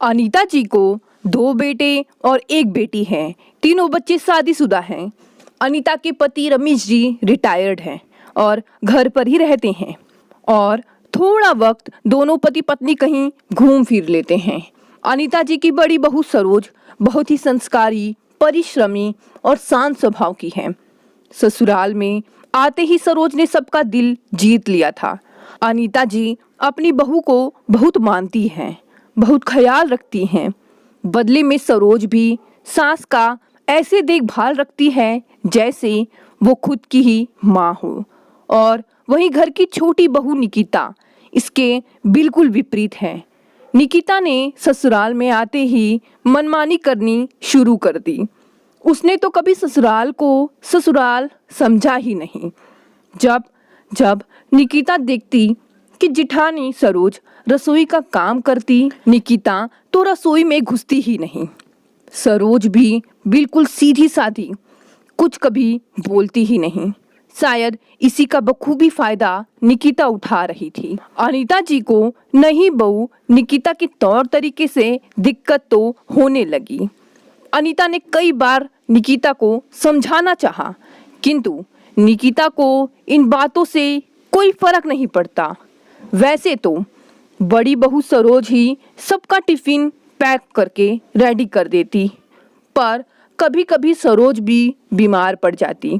अनीता जी को 2 बेटे और 1 बेटी है। तीनों बच्चे शादीशुदा हैं। अनीता के पति रमेश जी रिटायर्ड हैं और घर पर ही रहते हैं और थोड़ा वक्त दोनों पति पत्नी कहीं घूम फिर लेते हैं। अनीता जी की बड़ी बहू सरोज बहुत ही संस्कारी, परिश्रमी और शांत स्वभाव की है। ससुराल में आते ही सरोज ने सबका दिल जीत लिया था। अनीता जी अपनी बहू को बहुत मानती हैं, बहुत ख्याल रखती हैं। बदले में सरोज भी सास का ऐसे देखभाल रखती है जैसे वो खुद की ही माँ हो। और वहीं घर की छोटी बहू निकिता इसके बिल्कुल विपरीत है। निकिता ने ससुराल में आते ही मनमानी करनी शुरू कर दी। उसने तो कभी ससुराल को ससुराल समझा ही नहीं। जब जब निकिता देखती कि जिठानी सरोज रसोई का काम करती, निकिता तो रसोई में घुसती ही नहीं। सरोज भी बिल्कुल सीधी साधी, कुछ कभी बोलती ही नहीं। शायद इसी का बखूबी फायदा निकिता उठा रही थी। अनीता जी को नई बहू निकिता के तौर तरीके से दिक्कत तो होने लगी। अनीता ने कई बार निकिता को समझाना चाहा, किंतु निकिता को इन बातों से कोई फर्क नहीं पड़ता। वैसे तो बड़ी बहू सरोज ही सबका टिफिन पैक करके रेडी कर देती, पर कभी कभी सरोज भी बीमार पड़ जाती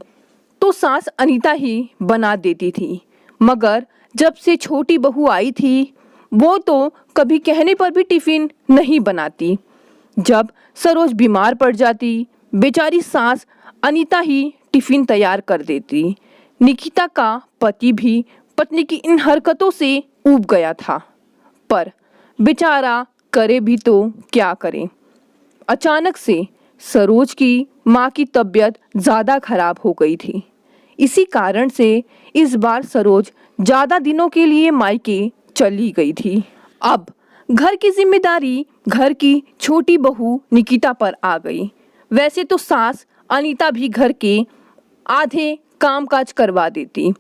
तो सास अनीता ही बना देती थी। मगर जब से छोटी बहू आई थी वो तो कभी कहने पर भी टिफिन नहीं बनाती। जब सरोज बीमार पड़ जाती, बेचारी सास अनीता ही टिफिन तैयार कर देती। निकिता का पति भी पत्नी की इन हरकतों से ऊब गया था, पर बेचारा करे भी तो क्या करे। अचानक से सरोज की माँ की तबीयत ज़्यादा खराब हो गई थी। इसी कारण से इस बार सरोज ज़्यादा दिनों के लिए मायके चली गई थी। अब घर की जिम्मेदारी घर की छोटी बहू निकिता पर आ गई। वैसे तो सास अनीता भी घर के आधे कामकाज करवा देती,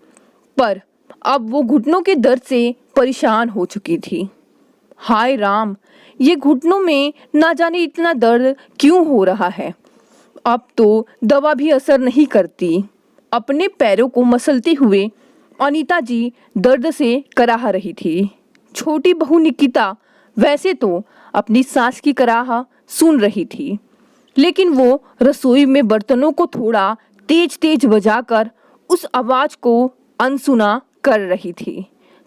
पर अब वो घुटनों के दर्द से परेशान हो चुकी थी। हाय राम, ये घुटनों में ना जाने इतना दर्द क्यों हो रहा है। अब तो दवा भी असर नहीं करती। अपने पैरों को मसलते हुए अनीता जी दर्द से कराह रही थी। छोटी बहू निकिता वैसे तो अपनी सास की कराह सुन रही थी, लेकिन वो रसोई में बर्तनों को थोड़ा तेज तेज बजाकर उस आवाज को अनसुना कर रही थी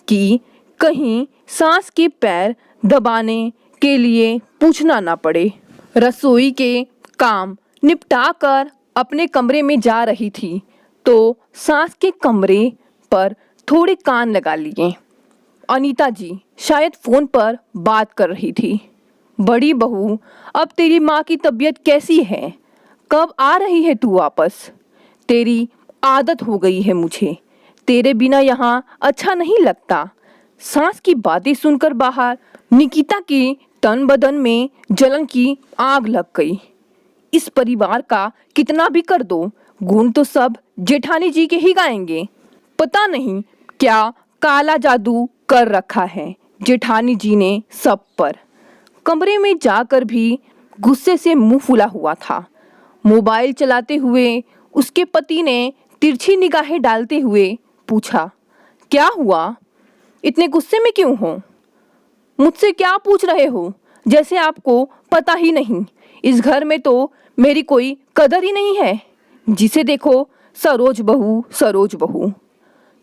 कि कहीं सास के पैर दबाने के लिए पूछना ना पड़े। रसोई के काम निपटा कर अपने कमरे में जा रही थी तो सास के कमरे पर थोड़े कान लगा लिए। अनीता जी शायद फोन पर बात कर रही थी। बड़ी बहू, अब तेरी माँ की तबीयत कैसी है? कब आ रही है तू वापस? तेरी आदत हो गई है मुझे, तेरे बिना यहाँ अच्छा नहीं लगता। सास की बातें सुनकर बाहर निकिता के तन बदन में जलन की आग लग गई। इस परिवार का कितना भी कर दो, गुण तो सब जेठानी जी के ही गाएंगे। पता नहीं क्या काला जादू कर रखा है जेठानी जी ने सब पर। कमरे में जाकर भी गुस्से से मुंह फुला हुआ था। मोबाइल चलाते हुए उसके पति ने तिरछी निगाहें डालते हुए पूछा, क्या हुआ? इतने गुस्से में क्यों हो? मुझसे क्या पूछ रहे हो? जैसे आपको पता ही नहीं। इस घर में तो मेरी कोई कदर ही नहीं है। जिसे देखो सरोज बहू सरोज बहू।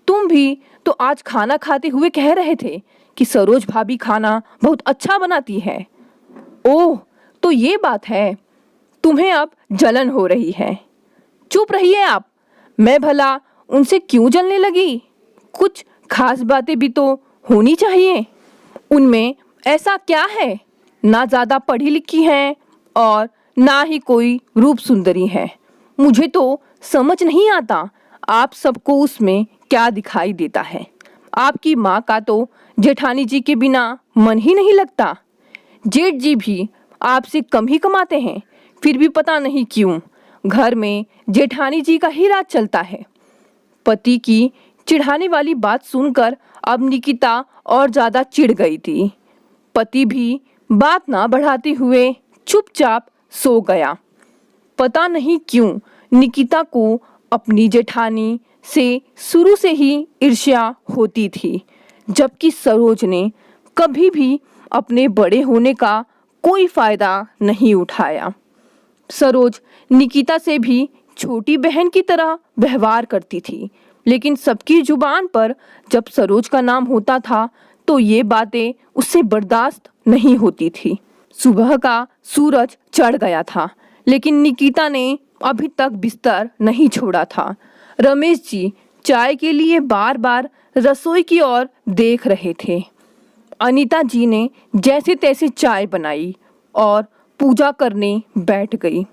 तुम भी तो आज खाना खाते हुए कह रहे थे कि सरोज भाभी खाना बहुत अच्छा बनाती है। ओह, तो ये बात है। तुम्हें अब जलन हो रही है। चुप रहिए आप। मैं भला उनसे क्यों जलने लगी? कुछ खास बातें भी तो होनी चाहिए। उनमें ऐसा क्या है? ना ज़्यादा पढ़ी लिखी हैं और ना ही कोई रूप सुंदरी है। मुझे तो समझ नहीं आता आप सबको उसमें क्या दिखाई देता है। आपकी माँ का तो जेठानी जी के बिना मन ही नहीं लगता। जेठ जी भी आपसे कम ही कमाते हैं, फिर भी पता नहीं क्यों घर में जेठानी जी का ही राज चलता है। पति की चिढ़ाने वाली बात सुनकर अब निकिता और ज़्यादा चिढ़ गई थी। पति भी बात ना बढ़ाते हुए चुपचाप सो गया। पता नहीं क्यों निकिता को अपनी जेठानी से शुरू से ही ईर्ष्या होती थी, जबकि सरोज ने कभी भी अपने बड़े होने का कोई फायदा नहीं उठाया। सरोज निकिता से भी छोटी बहन की तरह व्यवहार करती थी, लेकिन सबकी जुबान पर जब सरोज का नाम होता था तो ये बातें उससे बर्दाश्त नहीं होती थी। सुबह का सूरज चढ़ गया था, लेकिन निकिता ने अभी तक बिस्तर नहीं छोड़ा था। रमेश जी चाय के लिए बार बार रसोई की ओर देख रहे थे। अनीता जी ने जैसे तैसे चाय बनाई और पूजा करने बैठ गई।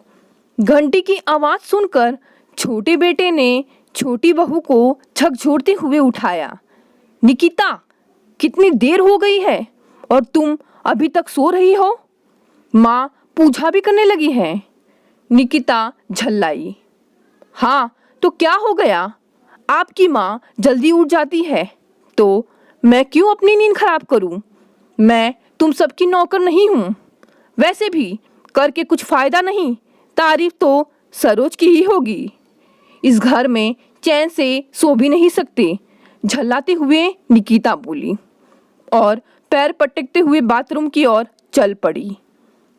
घंटी की आवाज़ सुनकर छोटे बेटे ने छोटी बहू को झकझोरते हुए उठाया। निकिता, कितनी देर हो गई है और तुम अभी तक सो रही हो? माँ पूजा भी करने लगी है। निकिता झल्लाई। हाँ तो क्या हो गया? आपकी माँ जल्दी उठ जाती है तो मैं क्यों अपनी नींद खराब करूं? मैं तुम सबकी नौकर नहीं हूँ। वैसे भी करके कुछ फायदा नहीं, तारीफ तो सरोज की ही होगी। इस घर में चैन से सो भी नहीं सकते, झल्लाते हुए निकिता बोली और पैर पटकते हुए बाथरूम की ओर चल पड़ी।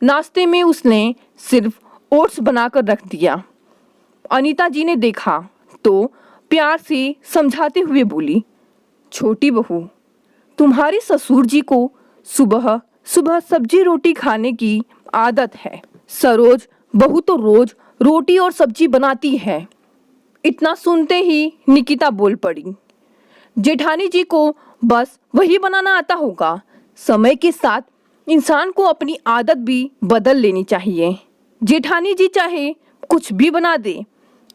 नाश्ते में उसने सिर्फ ओट्स बनाकर रख दिया। अनीता जी ने देखा तो प्यार से समझाते हुए बोली, छोटी बहू, तुम्हारे ससुर जी को सुबह सुबह सब्जी रोटी खाने की आदत है। सरोज बहू तो रोज रोटी और सब्जी बनाती है। इतना सुनते ही निकिता बोल पड़ी, जेठानी जी को बस वही बनाना आता होगा। समय के साथ इंसान को अपनी आदत भी बदल लेनी चाहिए। जेठानी जी चाहे कुछ भी बना दे,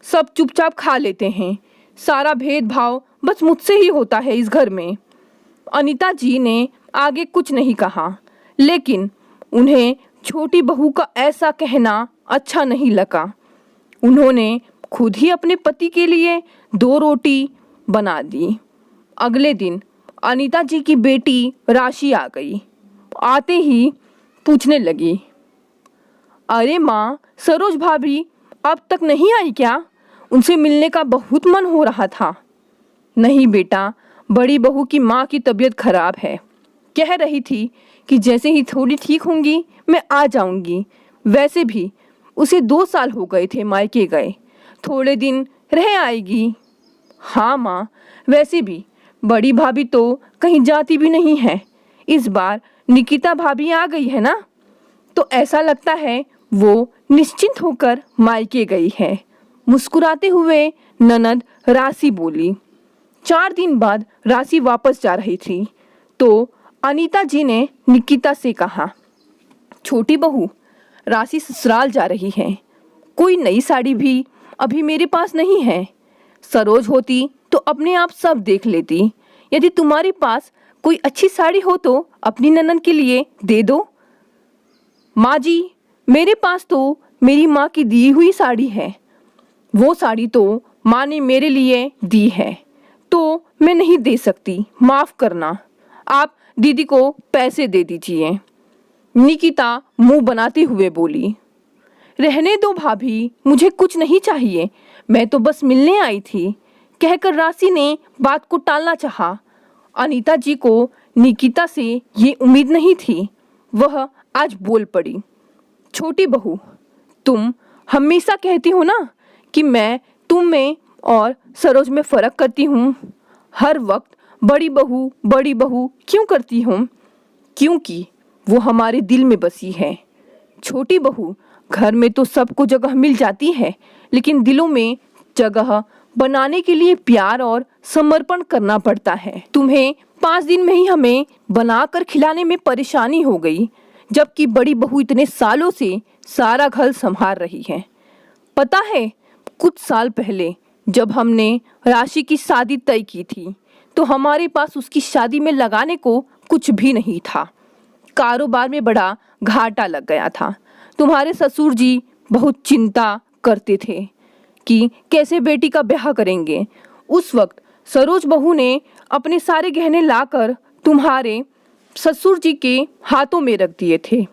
सब चुपचाप खा लेते हैं। सारा भेदभाव बस मुझसे ही होता है इस घर में। अनीता जी ने आगे कुछ नहीं कहा, लेकिन उन्हें छोटी बहू का ऐसा कहना अच्छा नहीं लगा। उन्होंने खुद ही अपने पति के लिए 2 रोटी बना दी। अगले दिन अनीता जी की बेटी राशि आ गई। आते ही पूछने लगी, अरे माँ, सरोज भाभी अब तक नहीं आई क्या? उनसे मिलने का बहुत मन हो रहा था। नहीं बेटा, बड़ी बहू की माँ की तबीयत खराब है। कह रही थी कि जैसे ही थोड़ी ठीक होंगी मैं आ जाऊंगी। वैसे भी उसे 2 साल हो गए थे मायके गए, थोड़े दिन रह आएगी। हाँ माँ, वैसे भी बड़ी भाभी तो कहीं जाती भी नहीं है। इस बार निकिता भाभी आ गई है ना, तो ऐसा लगता है वो निश्चिंत होकर मायके गई है। मुस्कुराते हुए ननद राशि बोली। 4 दिन बाद राशि वापस जा रही थी तो अनीता जी ने निकिता से कहा, छोटी बहू, राशि ससुराल जा रही है। कोई नई साड़ी भी अभी मेरे पास नहीं है। सरोज होती तो अपने आप सब देख लेती। यदि तुम्हारे पास कोई अच्छी साड़ी हो तो अपनी ननद के लिए दे दो। माँ जी, मेरे पास तो मेरी माँ की दी हुई साड़ी है। वो साड़ी तो माँ ने मेरे लिए दी है, तो मैं नहीं दे सकती, माफ़ करना। आप दीदी को पैसे दे दीजिए। निकिता मुंह बनाते हुए बोली, रहने दो भाभी, मुझे कुछ नहीं चाहिए, मैं तो बस मिलने आई थी। कहकर राशि ने बात को टालना चाहा। अनीता जी को निकिता से ये उम्मीद नहीं थी। वह आज बोल पड़ी, छोटी बहू, तुम हमेशा कहती हो ना कि मैं तुम में और सरोज में फ़र्क करती हूँ। हर वक्त बड़ी बहू क्यों करती हूँ? क्योंकि वो हमारे दिल में बसी है। छोटी बहू, घर में तो सबको जगह मिल जाती है, लेकिन दिलों में जगह बनाने के लिए प्यार और समर्पण करना पड़ता है। तुम्हें 5 दिन में ही हमें बनाकर खिलाने में परेशानी हो गई, जबकि बड़ी बहू इतने सालों से सारा घर संभाल रही है। पता है, कुछ साल पहले जब हमने राशि की शादी तय की थी तो हमारे पास उसकी शादी में लगाने को कुछ भी नहीं था। कारोबार में बड़ा घाटा लग गया था। तुम्हारे ससुर जी बहुत चिंता करते थे कि कैसे बेटी का ब्याह करेंगे। उस वक्त सरोज बहू ने अपने सारे गहने लाकर तुम्हारे ससुर जी के हाथों में रख दिए थे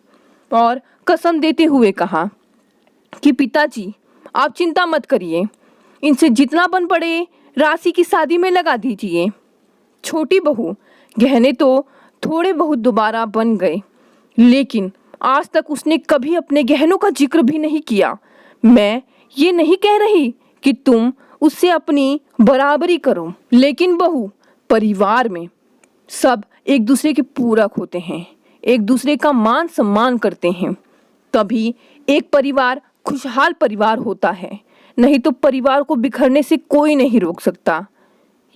और कसम देते हुए कहा कि पिताजी आप चिंता मत करिए, इनसे जितना बन पड़े राशि की शादी में लगा दीजिए। छोटी बहू गहने तो थोड़े बहुत दोबारा बन गए, लेकिन आज तक उसने कभी अपने गहनों का जिक्र भी नहीं किया। मैं ये नहीं कह रही कि तुम उससे अपनी बराबरी करो, लेकिन बहू परिवार में सब एक दूसरे के पूरक होते हैं, एक दूसरे का मान सम्मान करते हैं, तभी एक परिवार खुशहाल परिवार होता है, नहीं तो परिवार को बिखरने से कोई नहीं रोक सकता।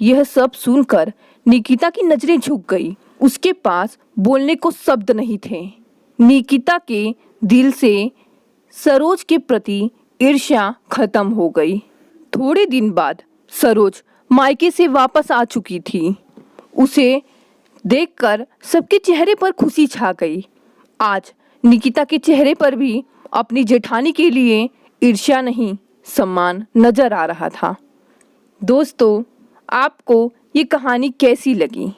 यह सब सुनकर निकिता की नजरें झुक गई। उसके पास बोलने को शब्द नहीं थे। निकिता के दिल से सरोज के प्रति ईर्ष्या खत्म हो गई। थोड़े दिन बाद सरोज मायके से वापस आ चुकी थी। उसे देखकर सबके चेहरे पर खुशी छा गई। आज निकिता के चेहरे पर भी अपनी जेठानी के लिए ईर्ष्या नहीं, सम्मान नजर आ रहा था। दोस्तों, आपको ये कहानी कैसी लगी?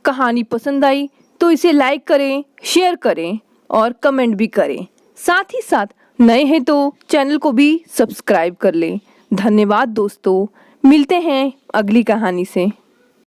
कहानी पसंद आई तो इसे लाइक करें, शेयर करें और कमेंट भी करें। साथ ही साथ नए हैं तो चैनल को भी सब्सक्राइब कर लें। धन्यवाद दोस्तों, मिलते हैं अगली कहानी से।